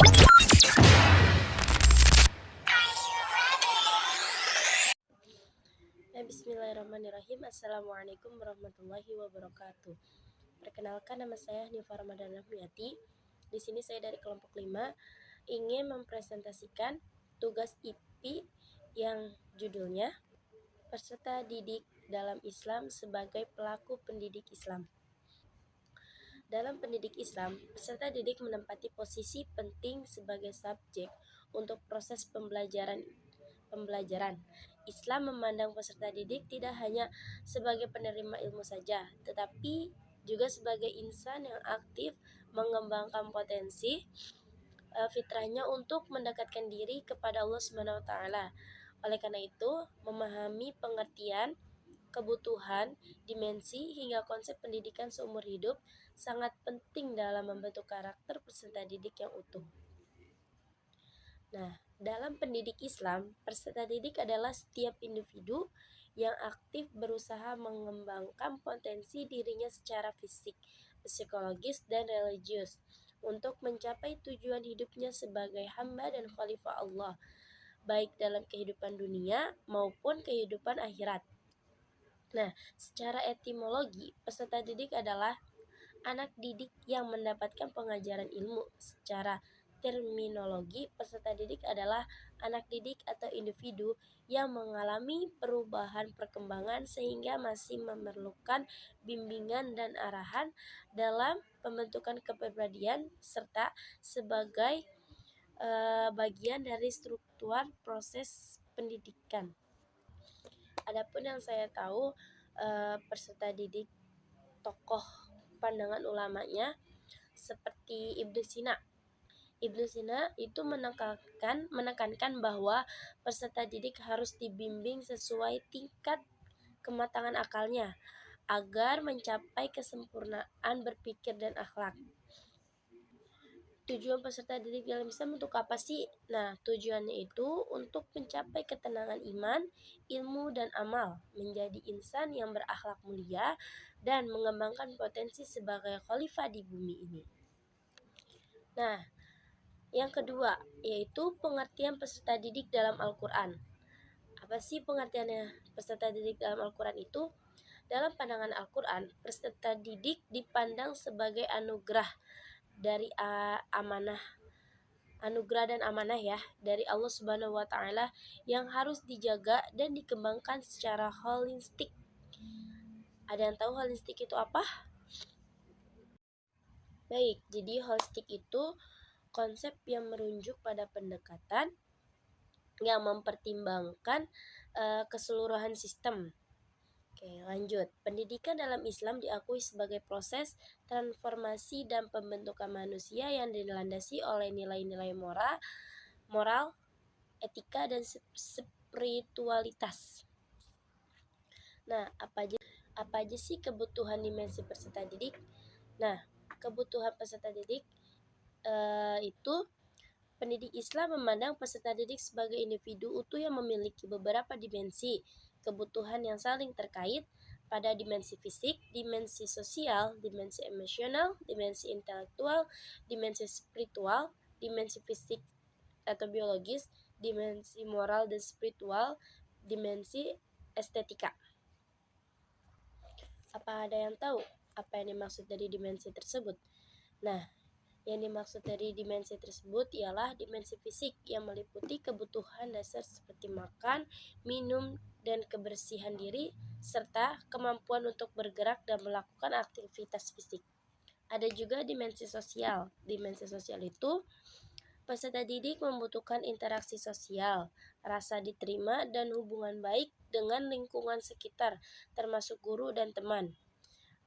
Bismillahirrahmanirrahim. Assalamualaikum warahmatullahi wabarakatuh. Perkenalkan, nama saya Hanifa Ramadhana Rahmiati. Di sini saya dari kelompok 5 ingin mempresentasikan tugas IP yang judulnya Peserta Didik dalam Islam sebagai Pelaku Pendidik Islam. Dalam pendidik Islam, peserta didik menempati posisi penting sebagai subjek untuk proses pembelajaran. Islam memandang peserta didik tidak hanya sebagai penerima ilmu saja, tetapi juga sebagai insan yang aktif mengembangkan potensi fitrahnya untuk mendekatkan diri kepada Allah Subhanahu wa taala. Oleh karena itu, memahami pengertian, kebutuhan, dimensi hingga konsep pendidikan seumur hidup sangat penting dalam membentuk karakter peserta didik yang utuh. Nah, dalam pendidik Islam, peserta didik adalah setiap individu yang aktif berusaha mengembangkan potensi dirinya secara fisik, psikologis, dan religius untuk mencapai tujuan hidupnya sebagai hamba dan khalifah Allah, baik dalam kehidupan dunia maupun kehidupan akhirat. Nah, secara etimologi, peserta didik adalah anak didik yang mendapatkan pengajaran ilmu. Secara terminologi, peserta didik adalah anak didik atau individu yang mengalami perubahan perkembangan sehingga masih memerlukan bimbingan dan arahan dalam pembentukan kepribadian serta sebagai bagian dari struktur proses pendidikan. Adapun yang saya tahu, peserta didik tokoh pandangan ulamanya seperti Ibnu Sina. Ibnu Sina itu menekankan bahwa peserta didik harus dibimbing sesuai tingkat kematangan akalnya agar mencapai kesempurnaan berpikir dan akhlak. Tujuan peserta didik dalam Islam untuk apa sih? Nah, tujuannya itu untuk mencapai ketenangan iman, ilmu, dan amal, menjadi insan yang berakhlak mulia, dan mengembangkan potensi sebagai khalifah di bumi ini. Nah, yang kedua, yaitu pengertian peserta didik dalam Al-Quran. Apa sih pengertiannya peserta didik dalam Al-Quran itu? Dalam pandangan Al-Quran, peserta didik dipandang sebagai anugerah dari anugerah dan amanah ya dari Allah Subhanahu wa taala yang harus dijaga dan dikembangkan secara holistik. Ada yang tahu holistik itu apa? Baik, jadi holistik itu konsep yang merujuk pada pendekatan yang mempertimbangkan keseluruhan sistem. Oke, lanjut. Pendidikan dalam Islam diakui sebagai proses transformasi dan pembentukan manusia yang dilandasi oleh nilai-nilai moral, etika, dan spiritualitas. Nah, apa aja sih kebutuhan dimensi peserta didik? Nah, kebutuhan peserta didik itu pendidik Islam memandang peserta didik sebagai individu utuh yang memiliki beberapa dimensi kebutuhan yang saling terkait pada dimensi fisik, dimensi sosial, dimensi emosional, dimensi intelektual, dimensi spiritual, dimensi fisik atau biologis, dimensi moral dan spiritual, dimensi estetika. Apa ada yang tahu apa yang dimaksud dari dimensi tersebut? Nah, yang dimaksud dari dimensi tersebut ialah dimensi fisik yang meliputi kebutuhan dasar seperti makan, minum, dan kebersihan diri, serta kemampuan untuk bergerak dan melakukan aktivitas fisik. Ada juga dimensi sosial. Dimensi sosial itu peserta didik membutuhkan interaksi sosial, rasa diterima, dan hubungan baik dengan lingkungan sekitar, termasuk guru dan teman.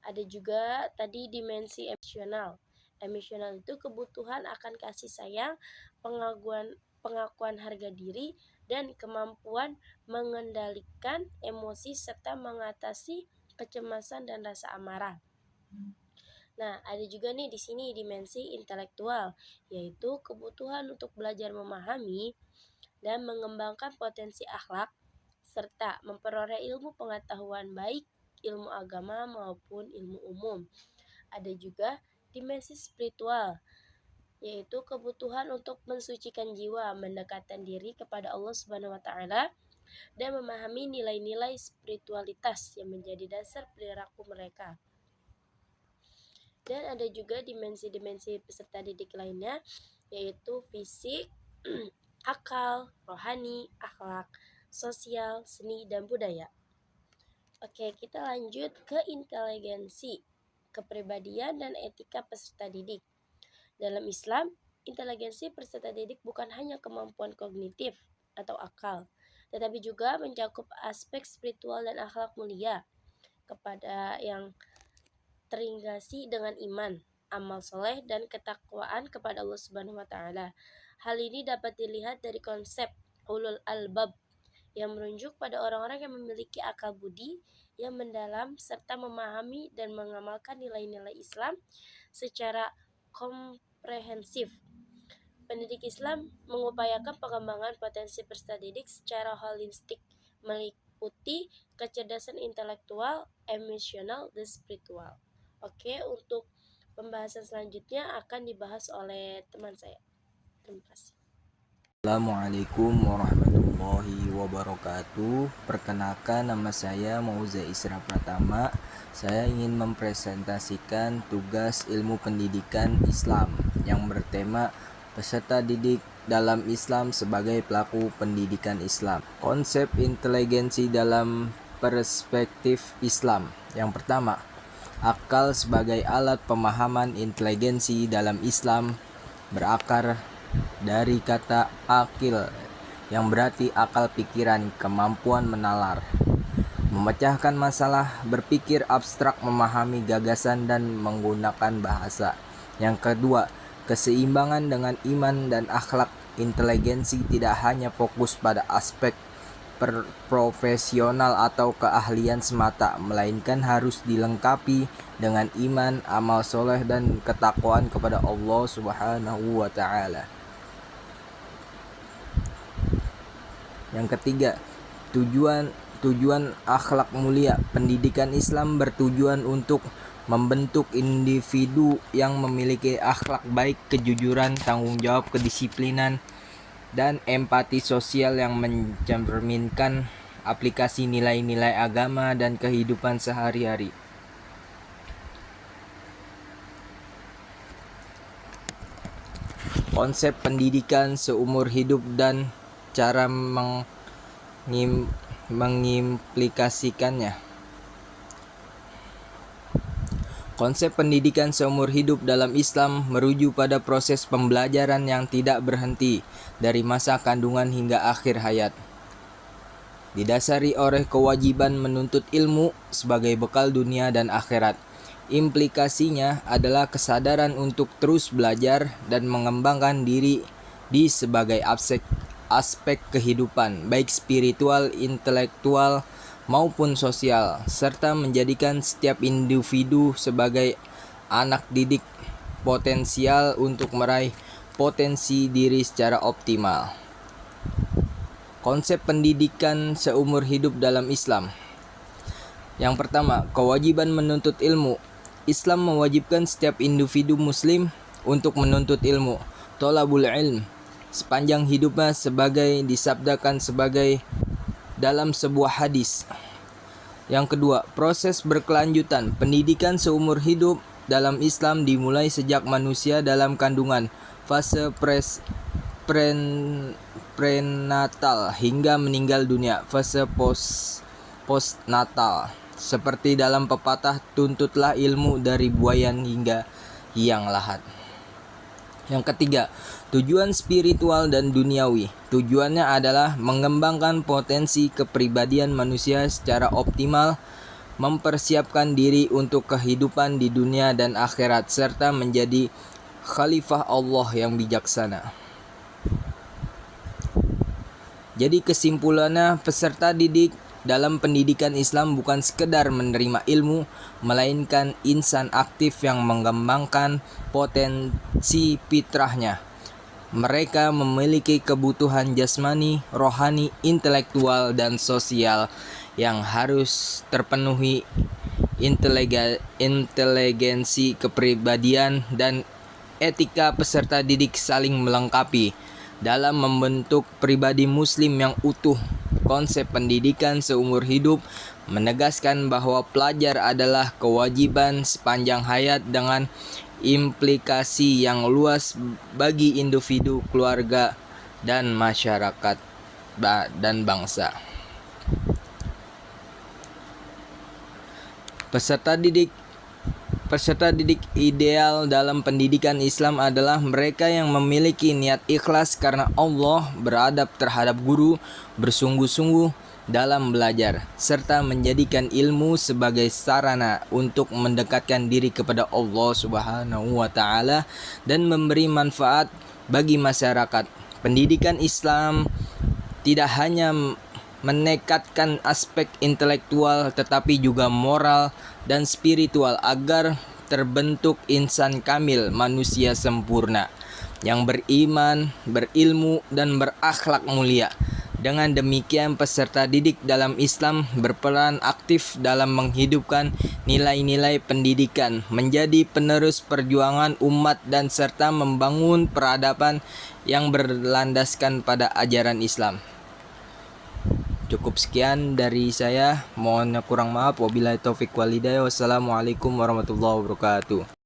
Ada juga tadi dimensi emosional. Emosional itu kebutuhan akan kasih sayang, pengakuan harga diri, dan kemampuan mengendalikan emosi serta mengatasi kecemasan dan rasa amarah. Nah, ada juga nih di sini dimensi intelektual, yaitu kebutuhan untuk belajar memahami dan mengembangkan potensi akhlak serta memperoleh ilmu pengetahuan baik ilmu agama maupun ilmu umum. Ada juga dimensi spiritual, yaitu kebutuhan untuk mensucikan jiwa, mendekatkan diri kepada Allah Subhanahu wa taala, dan memahami nilai-nilai spiritualitas yang menjadi dasar perilaku mereka. Dan ada juga dimensi-dimensi peserta didik lainnya, yaitu fisik, akal, rohani, akhlak, sosial, seni, dan budaya. Oke, kita lanjut ke inteligensi, kepribadian, dan etika peserta didik. Dalam Islam, inteligensi peserta didik bukan hanya kemampuan kognitif atau akal, tetapi juga mencakup aspek spiritual dan akhlak mulia kepada yang terindikasi dengan iman, amal soleh, dan ketakwaan kepada Allah Subhanahu wa taala. Hal ini dapat dilihat dari konsep ulul albab yang merujuk pada orang-orang yang memiliki akal budi yang mendalam serta memahami dan mengamalkan nilai-nilai Islam secara komprehensif. Pendidik Islam mengupayakan pengembangan potensi peserta didik secara holistik, meliputi kecerdasan intelektual, emosional, dan spiritual. Oke, untuk pembahasan selanjutnya akan dibahas oleh teman saya. Terima kasih. Assalamualaikum warahmatullahi wabarakatuh. Perkenalkan, nama saya Mauza Isra Pratama. Saya ingin mempresentasikan tugas ilmu pendidikan Islam yang bertema peserta didik dalam Islam sebagai pelaku pendidikan Islam. Konsep inteligensi dalam perspektif Islam. Yang pertama, akal sebagai alat pemahaman inteligensi dalam Islam berakar dari kata akil yang berarti akal pikiran, kemampuan menalar, memecahkan masalah, berpikir abstrak, memahami gagasan, dan menggunakan bahasa. Yang kedua, keseimbangan dengan iman dan akhlak. Inteligensi tidak hanya fokus pada aspek profesional atau keahlian semata, melainkan harus dilengkapi dengan iman, amal soleh, dan ketakwaan kepada Allah Subhanahu wa taala. Yang ketiga, tujuan akhlak mulia. Pendidikan Islam bertujuan untuk membentuk individu yang memiliki akhlak baik, kejujuran, tanggung jawab, kedisiplinan, dan empati sosial yang mencerminkan aplikasi nilai-nilai agama dan kehidupan sehari-hari. Konsep pendidikan seumur hidup dan cara mengimplikasikannya. Konsep pendidikan seumur hidup dalam Islam merujuk pada proses pembelajaran yang tidak berhenti dari masa kandungan hingga akhir hayat. Didasari oleh kewajiban menuntut ilmu sebagai bekal dunia dan akhirat. Implikasinya adalah kesadaran untuk terus belajar dan mengembangkan diri di sebagai aspek kehidupan, baik spiritual, intelektual, maupun sosial, serta menjadikan setiap individu sebagai anak didik potensial untuk meraih potensi diri secara optimal. Konsep pendidikan seumur hidup dalam Islam. Yang pertama, kewajiban menuntut ilmu. Islam mewajibkan setiap individu muslim untuk menuntut ilmu, thalabul ilm, sepanjang hidupnya, sebagai disabdakan sebagai dalam sebuah hadis. Yang kedua, proses berkelanjutan. Pendidikan seumur hidup dalam Islam dimulai sejak manusia dalam kandungan, fase prenatal, hingga meninggal dunia, fase postnatal. Seperti dalam pepatah, tuntutlah ilmu dari buayan hingga hiang lahat. Yang ketiga, tujuan spiritual dan duniawi. Tujuannya adalah mengembangkan potensi kepribadian manusia secara optimal, mempersiapkan diri untuk kehidupan di dunia dan akhirat, serta menjadi khalifah Allah yang bijaksana. Jadi kesimpulannya, peserta didik dalam pendidikan Islam bukan sekedar menerima ilmu, melainkan insan aktif yang mengembangkan potensi fitrahnya. Mereka memiliki kebutuhan jasmani, rohani, intelektual, dan sosial yang harus terpenuhi. Inteligensi, kepribadian, dan etika peserta didik saling melengkapi dalam membentuk pribadi muslim yang utuh. Konsep pendidikan seumur hidup menegaskan bahwa pelajar adalah kewajiban sepanjang hayat dengan implikasi yang luas bagi individu, keluarga, dan masyarakat dan bangsa. Peserta didik ideal dalam pendidikan Islam adalah mereka yang memiliki niat ikhlas karena Allah, beradab terhadap guru, bersungguh-sungguh dalam belajar, serta menjadikan ilmu sebagai sarana untuk mendekatkan diri kepada Allah Subhanahu wa Ta'ala dan memberi manfaat bagi masyarakat. Pendidikan Islam tidak hanya menekatkan aspek intelektual tetapi juga moral dan spiritual agar terbentuk insan kamil, manusia sempurna yang beriman, berilmu, dan berakhlak mulia. Dengan demikian, peserta didik dalam Islam berperan aktif dalam menghidupkan nilai-nilai pendidikan, menjadi penerus perjuangan umat dan serta membangun peradaban yang berlandaskan pada ajaran Islam. Cukup sekian dari saya, mohon kurang maaf. Wabillahi taufik walhidayah. Wassalamualaikum warahmatullahi wabarakatuh.